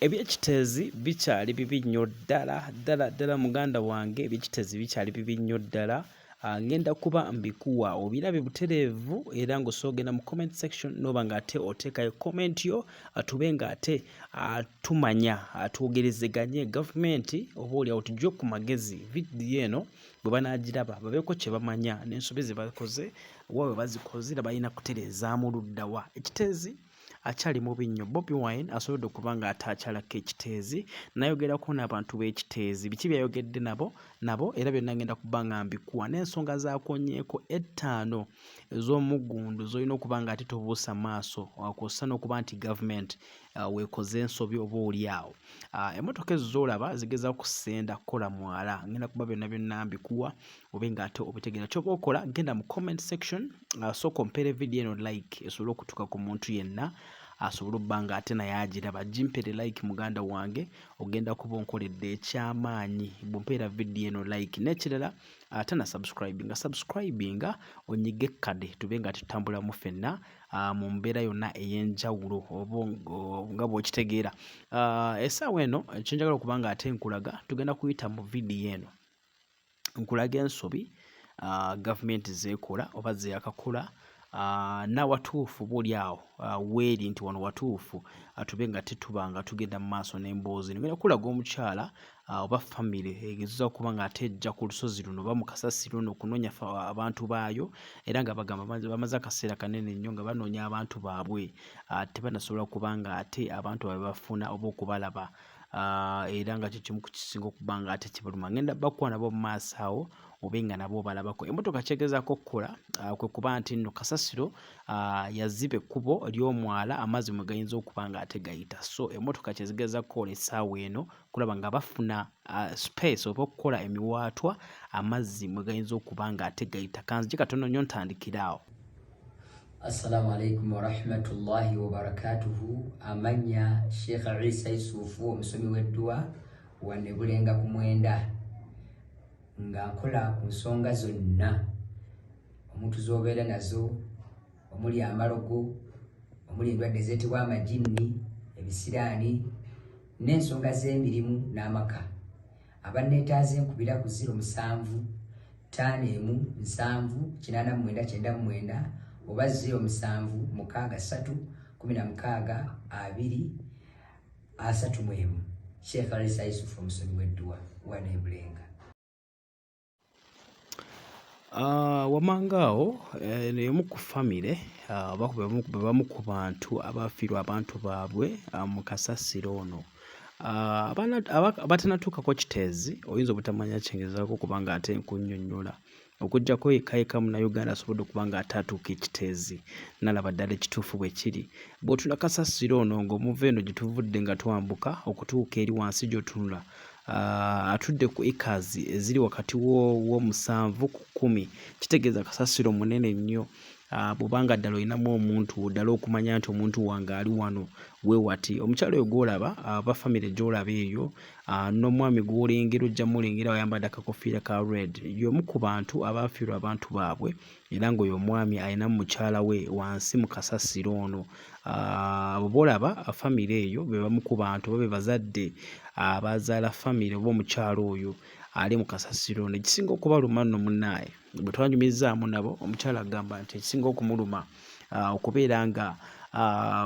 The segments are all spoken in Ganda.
Ebyekiteezi bikyali bibi nnyo ddala muganda wange, ebyekiteezi bikyali bibi nnyo ddala. Ngenda kuba mbikuwa obirabe butereevu era ng'osogenda mu comment section n'oba ng'ate oteekayo comment yo tube ng'ate tumanya twogerezeganye gavumenti oboolyawo tujje ku magezi vidiyo eno bwe banaagiraba babeeko kye bamanya n'ensobi ze bakoze oba bwe bazikoze era balina kutereezaamu luddawa. Ekiteezi akyali mubi nnyo. Bobi Wine asobodde okuba ng'ate akyalako ekiteezi nayogerako n'abantu b'ekiteezi biki byayogedde nabo era byonna ngenda kuba nga mbikuwa n'ensonga zaakonyeeko 5 ez'omuggundu z'olina okuba ng'ate tobuusa maaso kw'ossa n'okuba nti gavumenti weekoze ensobi oba oliawo. Emmotoka ezo z'olaba zigezaako kusenda kukola mwala ngenda kuba byonna mbikuwa obe ng'ate obitegeera. Ky'oba okola genda mu comment section sooka ompeere vidiyo eno like esobole okutuuka ku muntu yenna asobole obba ng'ate naye agiraba. Gimpere like muganda wange ogenda kuba onkoledde ekyamaanyi bw'ompeera vidiyo eno like. N'ekirala ate na subscribinga onyige kkade tube nga tutambulamu ffenna mu mbeera yonna ey'enjawulo nga bw'okitegeera. Essaawa eno kyenjagala okuba ng'ate nkulaga tugenda kuyita mu vidiyo eno nkulaga ensobi gavumenti zeekola oba zeeyakakola n'awatuufu boolyawo weeri nti wano watuufu tube nga tetuba nga tugenda mu maaso n'emboozi. Ngenda kulaga omukyala oba famire egezaako okuba ng'ate ejja ku lusozi luno oba mu kasasiro luno okunoonya abantu baayo era nga bagamba bamaze akaseera kanene nnyo nga banoonya abantu baabwe tebanasobola kuba ng'ate abantu baabwe bafuna oba okubalaba era nga kyo kimu ku kisinga okuba ng'ate kibaluma. Ngenda bakuwa nabo mu maaso awo obe nga nabo balabako. Emmotoka kyegezaako okukola kwe kuba nti nno kasasiro yaziba ekkubo ly'omwala amazzi mwe gayinza okuba ng'ate gayita. So emmotoka kyezigezaako kukola essaawa eno kulaba nga bafuna space oba okukola emiwaatwa amazzi mwe gayinza okuba ng'ate gayita. Kanzije katono nnyo ntandikiraawo. Assalamu alaikum warahmatullahi wabarakatuhu. Amanya Sheikh Isa Yusufu omusomi w'edduwa wane Bulenga ku Mwenda nga nkola ku nsonga zonna omuntu z'obeera nazo omuli amalogo omuli endwadde ezeetebwa amajinni ebisiraani n'ensonga z'emirimu n'amaka. Abanneetaaze nkubira ku 07 51 7 89 99 oba 07 63 16 2 31. Sheikh Isa Yusufu omusomi w'edduwa wane Bulenga. Wamangaawo emu ku famire bamu ku bantu abafiirwa abantu baabwe mu kasasiro ono. Abatanatuukako kiteezi oyinza obutamanya kyengezaako okuba ng'ate nkunnyonnyola okuggyako yekka Munnayuganda asobodde okuba ng'ate atuuka ekiteezi nalaba ddala ekituufu bwe kiri. Bw'otunda kasasiro ono ng'omuva eno gye tuvudde nga twambuka okutuuka eri wansi gy'otunula atudde ku acres eziri wakati w'omusanvu ku 10 kitegeeza kasasiro munene nnyo. Bw'obanga ddala olinamu omuntu ddala okumanya nti omuntu wange ali wano weewati. Omukyala oyo gw'olaba aba famire gy'olaba eyo n'omwami gw'olengera ojja mulengera ayambadde akakofiira ka red y'omu ku bantu abaafiirwa abantu baabwe era ng'oyo omwami alinamu mukyala we wansi mu kasasiro ono. Bw'olaba famire eyo be bamu ku bantu oba be bazadde abazaala famire oba omukyala oyo ali mu kasasiro ono. Ekisinga okubaluma nno munnaaye bwe twanyumizaamu nabo omukyala agamba nti ekisinga okumuluma okubeera nga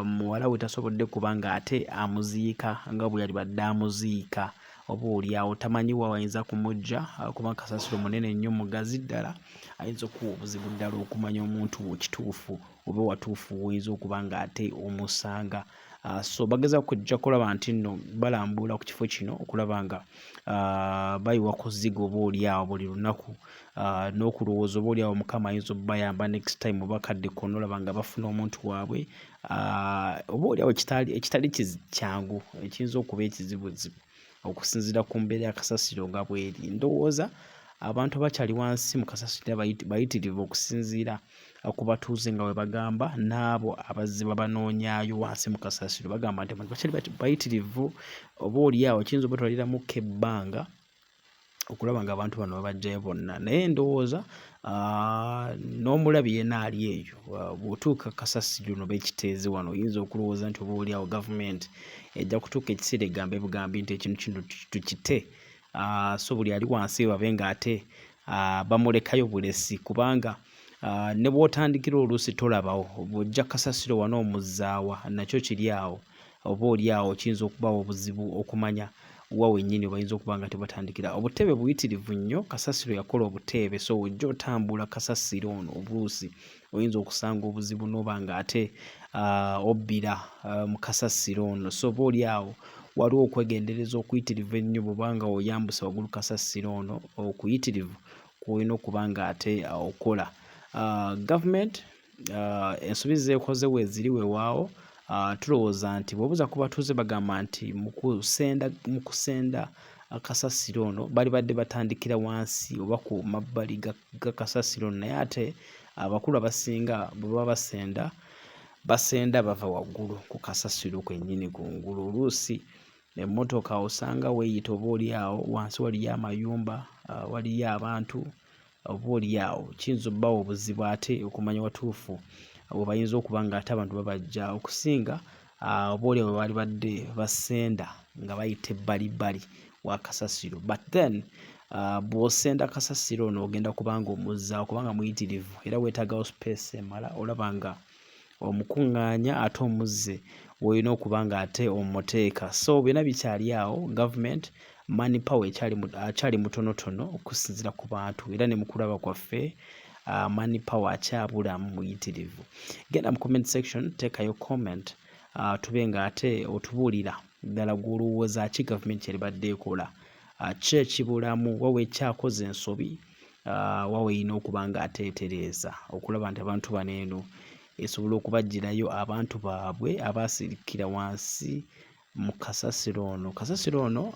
muwala we tasobodde kuba ng'ate amuziika nga bwe yali badde amuziika oba oliawo tamanyi wa wayinza kumujja kuba kasasiro munene nnyo mugazi ddala ayinza okuwa obuzibu ddala okumanya omuntu ekituufu oba watuufu woyinza okuba ng'ate omusanga. So bagezaako kujja kulaba nti nno balambula ku kifo kino okulaba nga bayiwa ku zigo oba oliawo buli lunaku n'okulowooza oba oliawo Mukama ayinza obbayamba next time oba kadde konna olaba nga bafuna omuntu waabwe oba oliawo ekitali kyangu ekiyinza okuba ekizibuzibu okusinziira ku mbeera y'akasasiro nga bw'eri. Ndowooza abantu abakyali wansi mu kasasiro bayitirivu okusinziira ku batuuze nga bwe bagamba n'abo abazze babanoonyaayo wansi mu kasasiro bagamba nti bakyali bayitirivu oba oliawo kiyinza obatwaliramu ebbanga okulaba nga abantu bano babajjayo bonna, naye ndowooza n'omulabi yenna ali eyo bw'otuuka kasasiro no b'ekiteezi wano oyinza okulowooza nti oba oliawo gavumenti ejja kutuuka ekiseera egambe bugambi nti ekintu kino tukite, so buli ali wansi babe ng'ate bamulekayo bulesi, kubanga ne bw'otandikira oluusi tolabawo bw'ojja kasasiro wano omuzzaawa nakyo kiri awo, oba oli awo kiyinza okubaawo obuzibu okumanya wa wennyini bayinza okuba nga tebatandikira. Obutebe buyitirivu nnyo, kasasiro yakola obutebe, so ojja otambula kasasiro ono oluusi oyinza okusanga obuzibu n'oba ng'ate obbira mu kasasiro ono, so oba oli awo waliwo okwegendereza okuyitirivu ennyo bw'obanga oyambusa waggulu kasasiro ono, okuyitirivu kwolina okuba ng'ate okola. Gavumenti ensobi zeekoze weeziri weewaawo, tulowooza nti bw'obuuza ku batuuze bagamba nti mu kusenda kasasiro ono bali badde batandikira wansi oba ku mabbali ga kasasiro ono, naye ate abakulu abasinga bwe baba basenda bava waggulu ku kasasiro kwennyini kungulu. Oluusi emmotoka osanga weeyita oba oli awo wansi waliyo amayumba, waliyo abantu, oba oli awo kiyinza obbaawo obuzibu ate okumanya watuufu bwe bayinza okuba ng'ate abantu babajja okusinga oba oli awo baali badde basenda nga bayita ebbalibbali wa kasasiro, but then bw'osenda kasasiro ono ogenda kubanga omuzzaawo kubanga muyitirivu era weetaagawo space emala, olaba nga omukuŋŋaanya ate omuzze olina okuba ng'ate omuteeka, so byonna bikyali awo. Gavumenti money power akyali mutonotono okusinziira ku bantu, era ne mu kulaba kwaffe money power akyabulamu muyitirivu. Genda mu comment section teekayo comment, tube ng'ate otubuulira ddala gw'olowooza ki gavumenti yali badde ekola, ki ekibulamu, wawe ekyakoze ensobi, wawe erina okuba ng'ate etereeza okulaba nti abantu bano eno esobola okubaggyirayo abantu baabwe abaasirikira wansi mu kasasiro ono. Kasasiro ono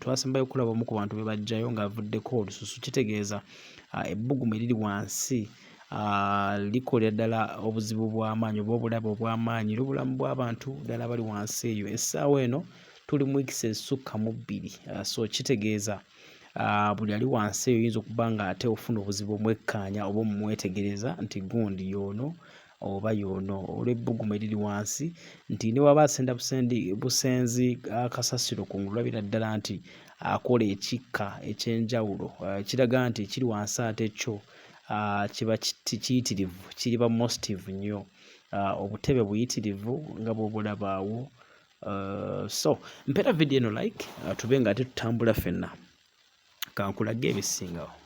twasembayo okulaba omu ku bantu be baggyayo ng'avuddeko olususu, kitegeeza ebbugumu eriri wansi likolera ddala obuzibu bw'amaanyi oba obulabe obw'amaanyi n'obulamu bw'abantu ddala bali wansi eyo. Essaawa eno tuli mu wiikisi ezisukka mu 2, so kitegeeza buli ali wansi eyo oyinza okuba ng'ate ofuna obuzibu omwekkaanya oba omumwetegereza nti gundi y'ono oba y'ono olw'ebbugumu eriri wansi, nti ne waba asenda busenzi kasasiro kungulu olabira ddala nti akola ekikka eky'enjawulo kiraga nti ekiri wansi ate kyo kiba kiyitirivu, kiriba mositive nnyo, obutebe buyitirivu nga bw'obulaba awo. So mpeera vidiyo eno like, tube ng'ate tutambula ffenna, kankulage ebisingawo.